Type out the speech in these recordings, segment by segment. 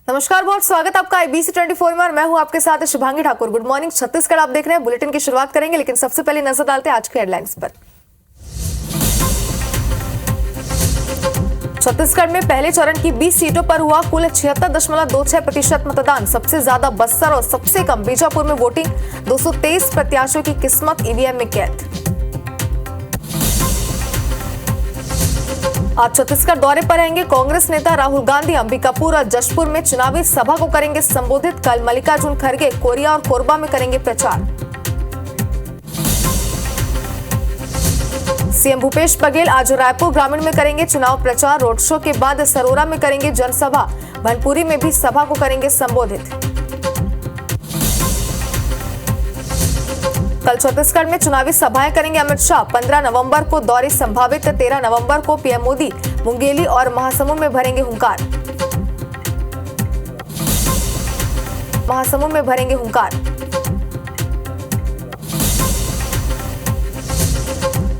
नमस्कार, बहुत स्वागत आपका IBC 24 में और मैं हूं आपके साथ शुभांगी ठाकुर। गुड मॉर्निंग छत्तीसगढ़ आप देख रहे हैं। बुलेटिन की शुरुआत करेंगे, लेकिन सबसे पहले नजर डालते हैं आज के हेडलाइंस पर। छत्तीसगढ़ में पहले चरण की 20 सीटों पर हुआ कुल 76.26% मतदान। सबसे ज्यादा बस्तर और सबसे कम बीजापुर में वोटिंग। 223 प्रत्याशियों की किस्मत ईवीएम में कैद। आज छत्तीसगढ़ दौरे पर रहेंगे कांग्रेस नेता राहुल गांधी। अंबिकापुर और जशपुर में चुनावी सभा को करेंगे संबोधित। कल मल्लिकार्जुन खड़गे कोरिया और कोरबा में करेंगे प्रचार। सीएम भूपेश बघेल आज रायपुर ग्रामीण में करेंगे चुनाव प्रचार। रोड शो के बाद सरोरा में करेंगे जनसभा। भनपुरी में भी सभा को करेंगे संबोधित। कल छत्तीसगढ़ में चुनावी सभाएं करेंगे अमित शाह। 15 नवंबर को दौरे संभावित। 13 नवंबर को पीएम मोदी मुंगेली और महासमुंद में भरेंगे हुंकार।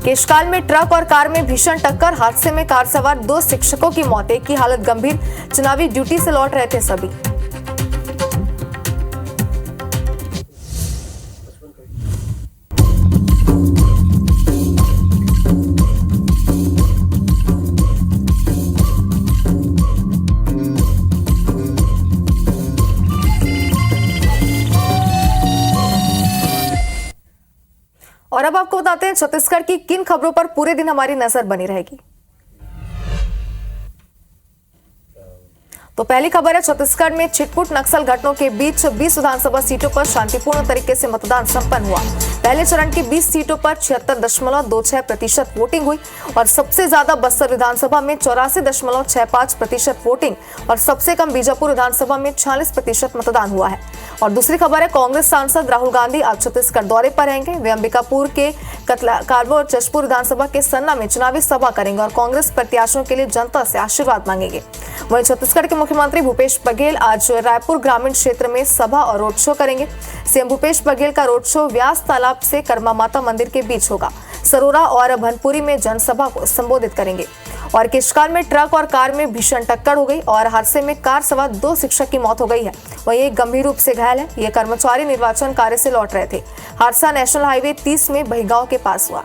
केशकाल में ट्रक और कार में भीषण टक्कर। हादसे में कार सवार 2 शिक्षकों की मौत, एक की हालत गंभीर। चुनावी ड्यूटी से लौट रहे थे सभी। और अब आपको बताते हैं छत्तीसगढ़ की किन खबरों पर पूरे दिन हमारी नजर बनी रहेगी। तो पहली खबर है, छत्तीसगढ़ में छिटपुट नक्सल घटनाओं के बीच 20 विधानसभा सीटों पर शांतिपूर्ण तरीके से मतदान संपन्न हुआ। पहले चरण की 20 सीटों पर 76.26% वोटिंग हुई और सबसे ज्यादा बस्तर विधानसभा में 84.65% वोटिंग और सबसे कम बीजापुर विधानसभा में 46% मतदान हुआ है। और दूसरी खबर है, कांग्रेस सांसद राहुल गांधी आज छत्तीसगढ़ दौरे पर रहेंगे। वे अंबिकापुर के कालवा और जशपुर विधानसभा के सन्ना में चुनावी सभा करेंगे और कांग्रेस प्रत्याशियों के लिए जनता से आशीर्वाद मांगेंगे। वहीं छत्तीसगढ़ के मुख्यमंत्री भूपेश बघेल आज रायपुर ग्रामीण क्षेत्र में सभा और रोड शो करेंगे। सीएम भूपेश बघेल का रोड शो व्यास तालाब से कर्मा माता मंदिर के बीच होगा। सरोरा और भनपुरी में जनसभा को संबोधित करेंगे। और केशकाल में ट्रक और कार में भीषण टक्कर हो गई और हादसे में कार सवार 2 शिक्षक की मौत हो गई है। वहीं एक गंभीर रूप से घायल है। ये कर्मचारी निर्वाचन कार्य से लौट रहे थे। हादसा नेशनल हाईवे 30 में बहिगांव के पास हुआ।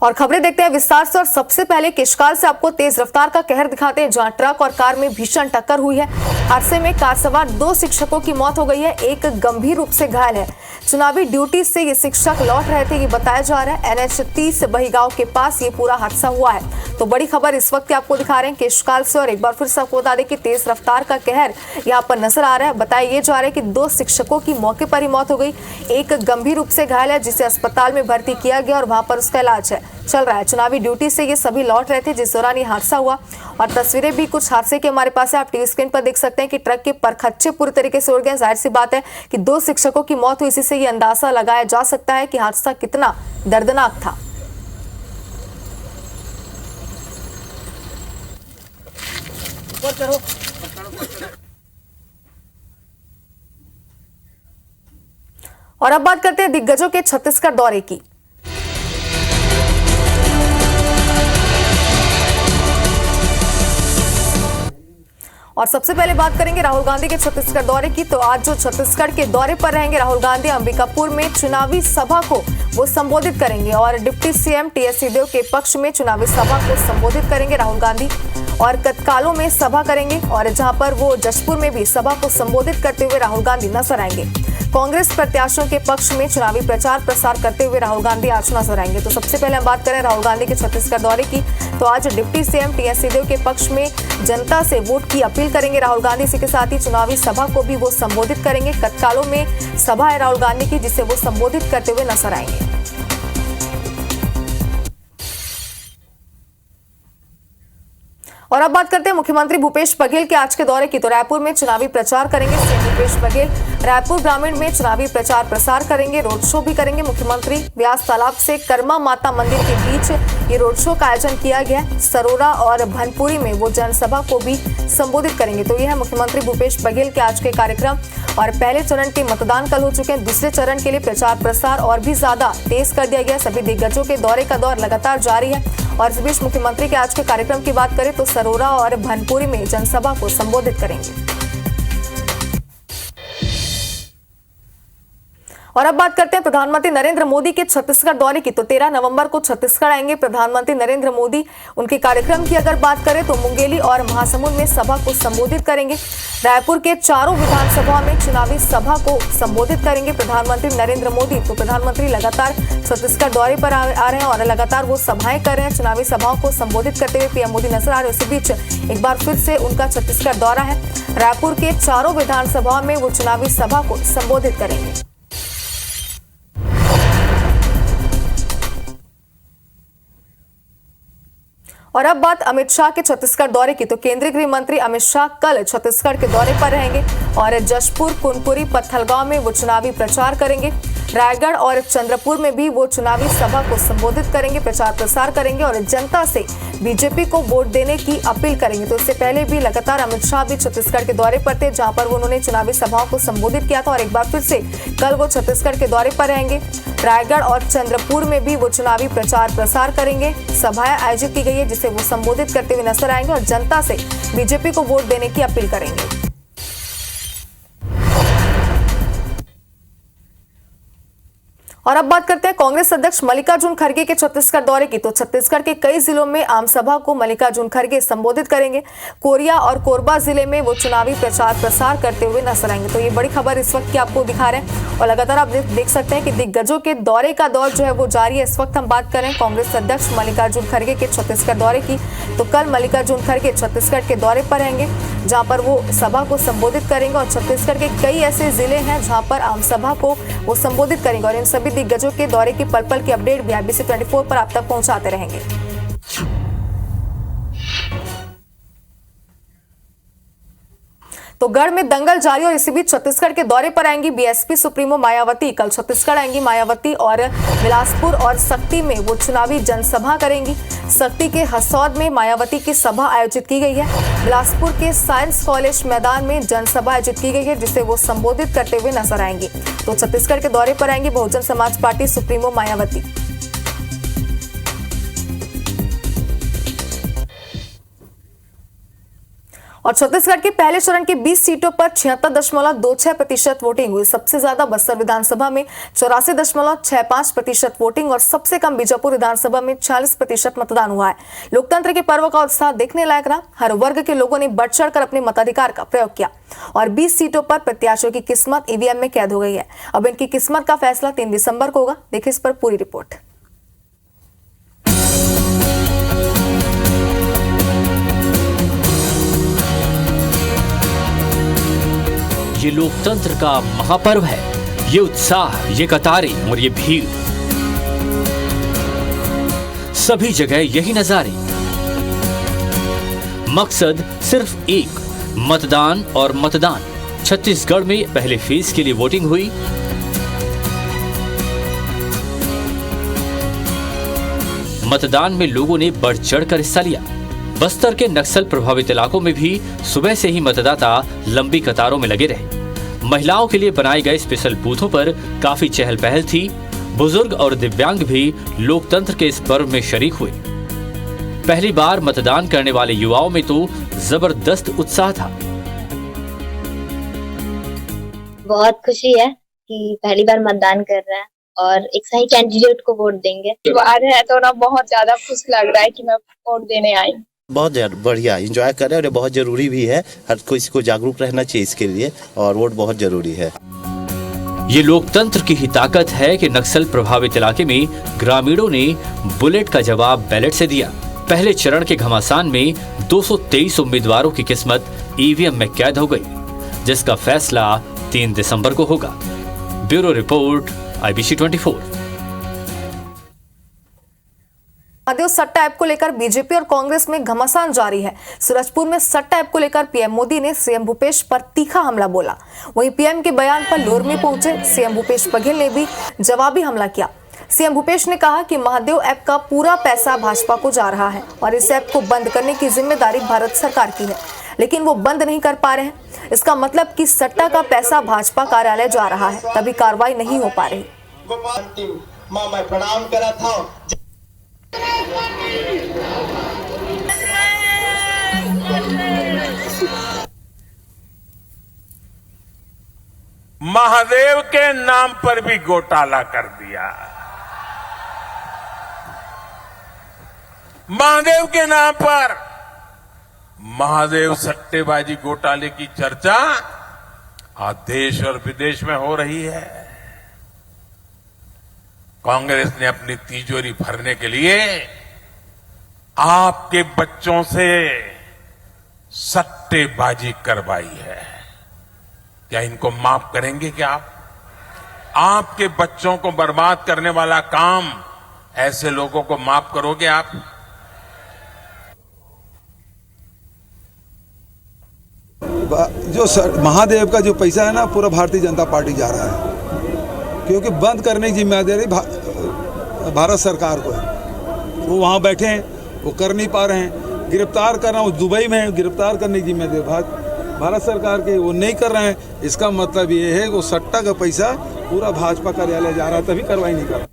और खबरें देखते हैं विस्तार से। और सबसे पहले केशकाल से आपको तेज रफ्तार का कहर दिखाते हैं, जहां ट्रक और कार में भीषण टक्कर हुई है। हादसे में कार सवार 2 शिक्षकों की मौत हो गई है। एक गंभीर रूप से घायल है। चुनावी ड्यूटी से ये शिक्षक लौट रहे थे, ये बताया जा रहा है। NH 30 बहिगांव के पास ये पूरा हादसा हुआ है। तो बड़ी खबर इस वक्त आपको दिखा रहे हैं केशकाल से। और एक बार फिर से आपको बता दें कि तेज रफ्तार का कहर यहाँ पर नजर आ रहा है। बताया ये जा रहा है कि 2 शिक्षकों की मौके पर ही मौत हो गई। एक गंभीर रूप से घायल है, जिसे अस्पताल में भर्ती किया गया और वहां पर उसका इलाज चल रहा है। चुनावी ड्यूटी से ये सभी लौट रहे थे जिस दौरान ये हादसा हुआ। और तस्वीरें भी कुछ हादसे के हमारे पास है, आप टीवी स्क्रीन पर देख सकते हैं कि ट्रक के परखच्चे पूरी तरीके से उड़ गए। जाहिर सी बात है कि 2 शिक्षकों की मौत हुई। इसी से ये अंदाजा लगाया जा सकता है कि हादसा कितना दर्दनाक था। और अब बात करते हैं दिग्गजों के छत्तीसगढ़ दौरे की। और सबसे पहले बात करेंगे राहुल गांधी के छत्तीसगढ़ दौरे की। तो आज जो छत्तीसगढ़ के दौरे पर रहेंगे राहुल गांधी, अंबिकापुर में चुनावी सभा को वो संबोधित करेंगे और डिप्टी सीएम टीएस सिंहदेव के पक्ष में चुनावी सभा को संबोधित करेंगे राहुल गांधी। और कतकालों में सभा करेंगे और जहां पर वो जशपुर में भी सभा को संबोधित करते हुए राहुल गांधी नजर आएंगे। कांग्रेस प्रत्याशियों के पक्ष में चुनावी प्रचार प्रसार करते हुए राहुल गांधी आज नजर आएंगे। तो सबसे पहले हम बात करें राहुल गांधी के छत्तीसगढ़ दौरे की। तो आज डिप्टी सीएम टीएस सिंहदेव के पक्ष में जनता से वोट की अपील करेंगे राहुल गांधी। इसी के साथ ही चुनावी सभा को भी वो संबोधित करेंगे। कतकालों में सभा है राहुल गांधी की, जिसे वो संबोधित करते हुए नजर आएंगे। और अब बात करते हैं मुख्यमंत्री भूपेश बघेल के आज के दौरे की। तो रायपुर में चुनावी प्रचार करेंगे सीएम भूपेश बघेल। रायपुर ग्रामीण में चुनावी प्रचार प्रसार करेंगे, रोड शो भी करेंगे मुख्यमंत्री। व्यास तालाब से कर्मा माता मंदिर के बीच ये रोड शो का आयोजन किया गया। सरोरा और भनपुरी में वो जनसभा को भी संबोधित करेंगे। तो यह है मुख्यमंत्री भूपेश बघेल के आज के कार्यक्रम। और पहले चरण के मतदान कल हो चुके हैं। दूसरे चरण के लिए प्रचार प्रसार और भी ज्यादा तेज कर दिया गया। सभी दिग्गजों के दौरे का दौर लगातार जारी है और इस बीच मुख्यमंत्री के आज के कार्यक्रम की बात करें तो सरोरा और भनपुरी में जनसभा को संबोधित करेंगे। और अब बात करते हैं प्रधानमंत्री नरेंद्र मोदी के छत्तीसगढ़ दौरे की। तो 13 नवंबर को छत्तीसगढ़ आएंगे प्रधानमंत्री नरेंद्र मोदी। उनके कार्यक्रम की अगर बात करें तो मुंगेली और महासमुंद में सभा को संबोधित करेंगे। रायपुर के चारों विधानसभा में चुनावी सभा को संबोधित करेंगे प्रधानमंत्री नरेंद्र मोदी। तो प्रधानमंत्री लगातार छत्तीसगढ़ दौरे पर आ रहे हैं और लगातार वो सभाएं कर रहे हैं। चुनावी सभाओं को संबोधित करते हुए पीएम मोदी नजर आ रहे हैं। इसी बीच एक बार फिर से उनका छत्तीसगढ़ दौरा है। रायपुर के चारों विधानसभा में वो चुनावी सभा को संबोधित करेंगे। और अब बात अमित शाह के छत्तीसगढ़ दौरे की। तो केंद्रीय गृह मंत्री अमित शाह कल छत्तीसगढ़ के दौरे पर रहेंगे और जशपुर, कुनकुरी, पत्थलगांव में वो चुनावी प्रचार करेंगे। रायगढ़ और चंद्रपुर में भी वो चुनावी सभा को संबोधित करेंगे, प्रचार प्रसार करेंगे और जनता से बीजेपी को वोट देने की अपील करेंगे। तो इससे पहले भी लगातार अमित शाह भी छत्तीसगढ़ के दौरे पर थे, जहां पर उन्होंने चुनावी सभाओं को संबोधित किया था और एक बार फिर से कल वो छत्तीसगढ़ के दौरे पर रहेंगे। रायगढ़ और चंद्रपुर में भी वो चुनावी प्रचार प्रसार करेंगे। सभाएं आयोजित की गई है जिसे वो संबोधित करते हुए नजर आएंगे और जनता से बीजेपी को वोट देने की अपील करेंगे। और अब बात करते हैं कांग्रेस अध्यक्ष मल्लिकार्जुन खड़गे के छत्तीसगढ़ दौरे की। तो छत्तीसगढ़ के कई जिलों में आम सभा को मल्लिकार्जुन खड़गे संबोधित करेंगे। कोरिया और कोरबा जिले में वो चुनावी प्रचार प्रसार करते हुए नजर आएंगे। तो ये बड़ी खबर इस वक्त की आपको दिखा रहे हैं और लगातार आप देख सकते हैं कि दिग्गजों के दौरे का दौर जो है वो जारी है। इस वक्त हम बात करें कांग्रेस अध्यक्ष मल्लिकार्जुन खड़गे के छत्तीसगढ़ दौरे की। तो कल मल्लिकार्जुन खड़गे छत्तीसगढ़ के दौरे पर रहेंगे, जहां पर वो सभा को संबोधित करेंगे और छत्तीसगढ़ के कई ऐसे जिले हैं जहां पर आम सभा को वो संबोधित करेंगे और इन सभी दिग्गजों के दौरे की पल पल की अपडेट भी IBC 24 पर आप तक पहुंचाते रहेंगे। तो गढ़ में दंगल जारी और इसी बीच छत्तीसगढ़ के दौरे पर आएंगी बीएसपी सुप्रीमो मायावती। कल छत्तीसगढ़ आएंगी मायावती और बिलासपुर और सक्ती में वो चुनावी जनसभा करेंगी। सक्ती के हसौद में मायावती की सभा आयोजित की गई है। बिलासपुर के साइंस कॉलेज मैदान में जनसभा आयोजित की गई है जिसे वो संबोधित करते हुए नजर आएंगी। तो छत्तीसगढ़ के दौरे पर आएंगी बहुजन समाज पार्टी सुप्रीमो मायावती। और छत्तीसगढ़ के पहले चरण की 20 सीटों पर 76.26% वोटिंग हुई। सबसे ज्यादा बस्तर विधानसभा में 84.65% वोटिंग और सबसे कम बीजापुर विधानसभा में 46% मतदान हुआ है। लोकतंत्र के पर्व का उत्साह देखने लायक रहा। हर वर्ग के लोगों ने बढ़ चढ़कर अपने मताधिकार का प्रयोग किया और 20 सीटों पर प्रत्याशियों की किस्मत ईवीएम में कैद हो गई है। अब इनकी किस्मत का फैसला 3 दिसंबर को होगा। देखिए इस पर पूरी रिपोर्ट। ये लोकतंत्र का महापर्व है। ये उत्साह, ये कतारें और ये भीड़, सभी जगह यही नजारे। मकसद सिर्फ एक, मतदान और मतदान। छत्तीसगढ़ में पहले फेज के लिए वोटिंग हुई। मतदान में लोगों ने बढ़ चढ़कर हिस्सा लिया। बस्तर के नक्सल प्रभावित इलाकों में भी सुबह से ही मतदाता लंबी कतारों में लगे रहे। महिलाओं के लिए बनाए गए स्पेशल बूथों पर काफी चहल पहल थी। बुजुर्ग और दिव्यांग भी लोकतंत्र के इस पर्व में शरीक हुए। पहली बार मतदान करने वाले युवाओं में तो जबरदस्त उत्साह था। बहुत खुशी है कि पहली बार मतदान कर रहे हैं और एक सही कैंडिडेट को वोट देंगे। आ रहे हैं तो ना बहुत ज्यादा खुश लग रहा है कि मैं वोट देने आई। बहुत बढ़िया एंजॉय कर रहे हैं और ये बहुत जरूरी भी है। हर किसी को जागरूक रहना चाहिए इसके लिए और वोट बहुत जरूरी है। ये लोकतंत्र की ही ताकत है कि नक्सल प्रभावित इलाके में ग्रामीणों ने बुलेट का जवाब बैलेट से दिया। पहले चरण के घमासान में 223 उम्मीदवारों की किस्मत ईवीएम में कैद हो गई, जिसका फैसला 3 दिसंबर को होगा। Bureau report IBC 24। महादेव सट्टा ऐप को लेकर बीजेपी और कांग्रेस में घमासान जारी है। सूरजपुर में सट्टा ऐप को लेकर पीएम मोदी ने सीएम भूपेश पर तीखा हमला बोला। वहीं पीएम के बयान पर लोरमी पहुंचे सीएम भूपेश बघेल ने भी जवाबी हमला किया। सीएम भूपेश ने कहा कि महादेव ऐप का पूरा पैसा भाजपा को जा रहा है और इस ऐप को बंद करने की जिम्मेदारी भारत सरकार की है, लेकिन वो बंद नहीं कर पा रहे हैं। इसका मतलब कि सट्टा का पैसा भाजपा कार्यालय जा रहा है, तभी कार्रवाई नहीं हो पा रही। मैं प्रणाम करा था। महादेव के नाम पर भी घोटाला कर दिया। महादेव के नाम पर महादेव सट्टेबाजी घोटाले की चर्चा आज देश और विदेश में हो रही है। कांग्रेस ने अपनी तिजोरी भरने के लिए आपके बच्चों से सट्टेबाजी करवाई है। क्या इनको माफ करेंगे क्या आप? आपके बच्चों को बर्बाद करने वाला काम ऐसे लोगों को माफ करोगे आप? जो महादेव का जो पैसा है ना, पूरा भारतीय जनता पार्टी जा रहा है, क्योंकि बंद करने की जिम्मेदारी भारत सरकार को है। वो वहाँ बैठे हैं, वो कर नहीं पा रहे हैं। गिरफ्तार करना, वो दुबई में है, गिरफ्तार करने की जिम्मेदारी भारत सरकार के, वो नहीं कर रहे हैं। इसका मतलब ये है कि वो सट्टा का पैसा पूरा भाजपा कार्यालय जा रहा है, तभी कार्रवाई नहीं कर रहा।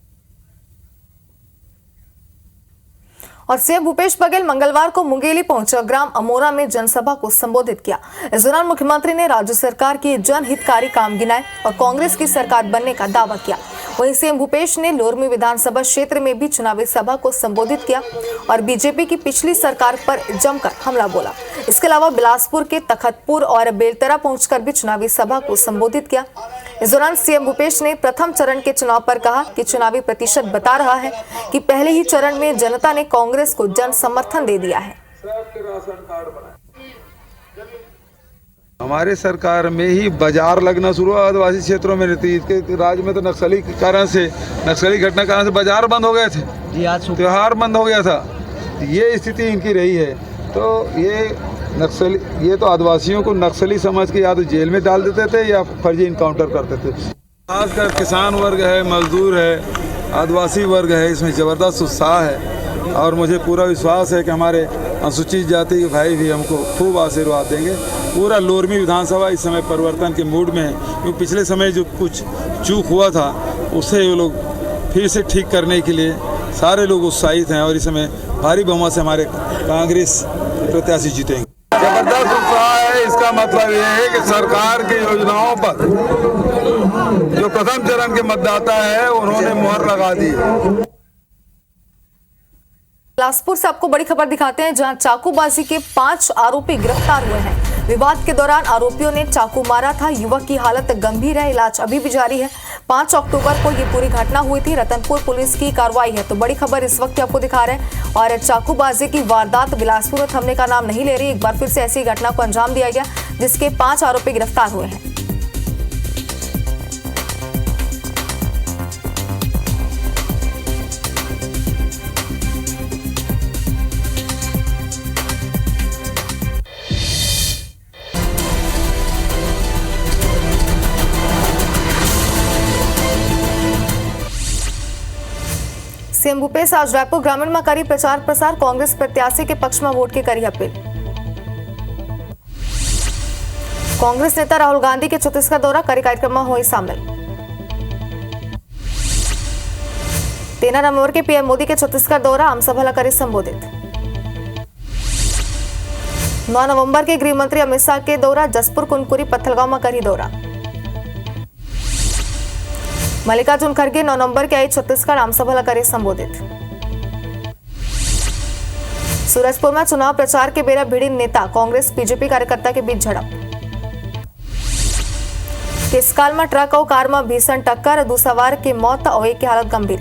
और सीएम भूपेश बघेल मंगलवार को मुंगेली पहुंचा, ग्राम अमोरा में जनसभा को संबोधित किया। इस दौरान मुख्यमंत्री ने राज्य सरकार के जनहितकारी काम गिनाए और कांग्रेस की सरकार बनने का दावा किया। वहीं सीएम भूपेश ने लोरमी विधानसभा क्षेत्र में भी चुनावी सभा को संबोधित किया और बीजेपी की पिछली सरकार पर जमकर हमला बोला। इसके अलावा बिलासपुर के तखतपुर और बेलतरा पहुंचकर भी चुनावी सभा को संबोधित किया। इस दौरान सीएम भूपेश ने प्रथम चरण के चुनाव पर कहा कि चुनावी प्रतिशत बता रहा है कि पहले ही चरण में जनता ने कांग्रेस को जन समर्थन दे दिया है। हमारे सरकार में ही बाजार लगना शुरू हुआ आदिवासी क्षेत्रों में रहती। इसके राज्य में तो नक्सली घटना कारण से बाजार बंद हो गए थे, त्योहार बंद हो गया था। ये स्थिति इनकी रही है। तो ये तो आदिवासियों को नक्सली समझ के या तो जेल में डाल देते थे या फर्जी इनकाउंटर करते थे। खासकर किसान वर्ग है, मजदूर है, आदिवासी वर्ग है, इसमें ज़बरदस्त उत्साह है और मुझे पूरा विश्वास है कि हमारे अनुसूचित जाति के भाई भी हमको खूब आशीर्वाद देंगे। पूरा लोरमी विधानसभा इस समय परिवर्तन के मूड में है, क्योंकि पिछले समय जो कुछ चूक हुआ था उसे वो लोग फिर से ठीक करने के लिए सारे लोग उत्साहित हैं और इस समय भारी बहुमत से हमारे कांग्रेस प्रत्याशी जीतेंगे। जबरदस्त उत्साह है। इसका मतलब ये है कि सरकार की योजनाओं पर जो प्रथम चरण के मतदाता है उन्होंने मुहर लगा दी। बिलासपुर से आपको बड़ी खबर दिखाते हैं, जहां चाकूबाजी के 5 आरोपी गिरफ्तार हुए हैं। विवाद के दौरान आरोपियों ने चाकू मारा था। युवक की हालत गंभीर है, इलाज अभी भी जारी है। 5 अक्टूबर को ये पूरी घटना हुई थी। रतनपुर पुलिस की कार्रवाई है। तो बड़ी खबर इस वक्त आपको दिखा रहे हैं। और चाकूबाजी की वारदात बिलासपुर में थमने का नाम नहीं ले रही। एक बार फिर से ऐसी घटना को अंजाम दिया गया, जिसके 5 आरोपी गिरफ्तार हुए हैं। सीएम भूपेश आज रायपुर ग्रामीण में करी प्रचार प्रसार। कांग्रेस प्रत्याशी के पक्ष में वोट की करी अपील। कांग्रेस नेता राहुल गांधी के छत्तीसगढ़ दौरा, करी कार्यक्रम में हुई शामिल। 13 नवंबर के पीएम मोदी के छत्तीसगढ़ दौरा, आमसभा करी संबोधित। 9 नवंबर के गृह मंत्री अमित शाह के दौरा, जसपुर, कुनकुरी, पत्थलगांव में करी दौरा। मल्लिकार्जुन खड़गे 9 नवंबर के आई छत्तीसगढ़, आमसभा करे संबोधित। सूरजपुर में चुनाव प्रचार के बेरा भिड़ी नेता, कांग्रेस बीजेपी कार्यकर्ता के बीच झड़प। केसकाल में ट्रक और कार में भीषण टक्कर, 2 सवार की मौत और एक की हालत गंभीर।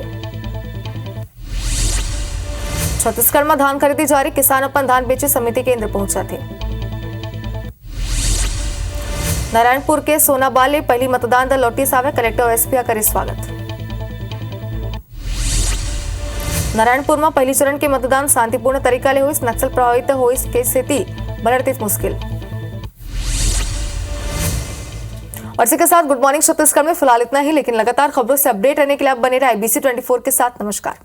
छत्तीसगढ़ में धान खरीदी जारी, किसान अपन धान बेचे समिति केंद्र पहुंचा थे। नारायणपुर के सोनाबाले पहली मतदान दल नोटिस आवे, कलेक्टर और एसपी करे स्वागत। नारायणपुर में पहली चरण के मतदान शांतिपूर्ण तरीका ले हुई, नक्सल प्रभावित हुई के स्थिति बनती मुश्किल। और इसी के साथ गुड मॉर्निंग छत्तीसगढ़ में फिलहाल इतना ही, लेकिन लगातार खबरों से अपडेट रहने के लिए आप बने रहे IBC 24 के साथ। नमस्कार।